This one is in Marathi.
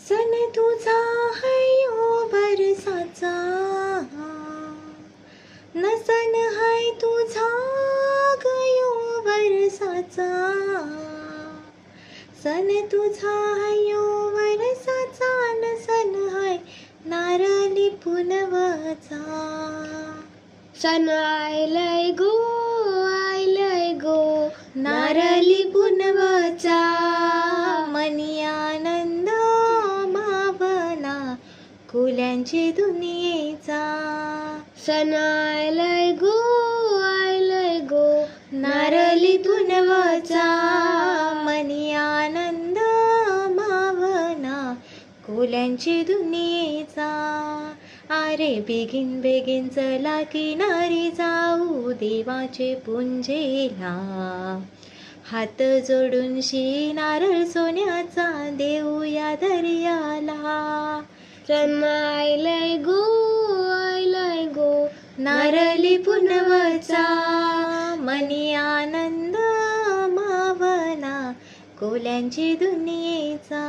सण तुझा हयो बरसाचा, नसन हाय तुझा गयो बरसाचा. सण तुझा हयो बरसाचा, नसन हाय नारळी पुनवाचा. सण आयलय गो नारळी पुनवाचा. मनी आनंद मावना कुल्यांची दुनियेचा. सण आयलय गो नारळी पुनवाचा. मनी आनंद मावना कुल्यांची दुनियेचा. अरे बेगीन बेगीन चला किनारी जाऊ देवाचे पुंजेला. हात जोडून नारळ सोन्याचा देऊया दर्याला. सण आयलय गो नारळी पुनवाचा. मनी आनंद मावना कोल्यांची दुनियेचा.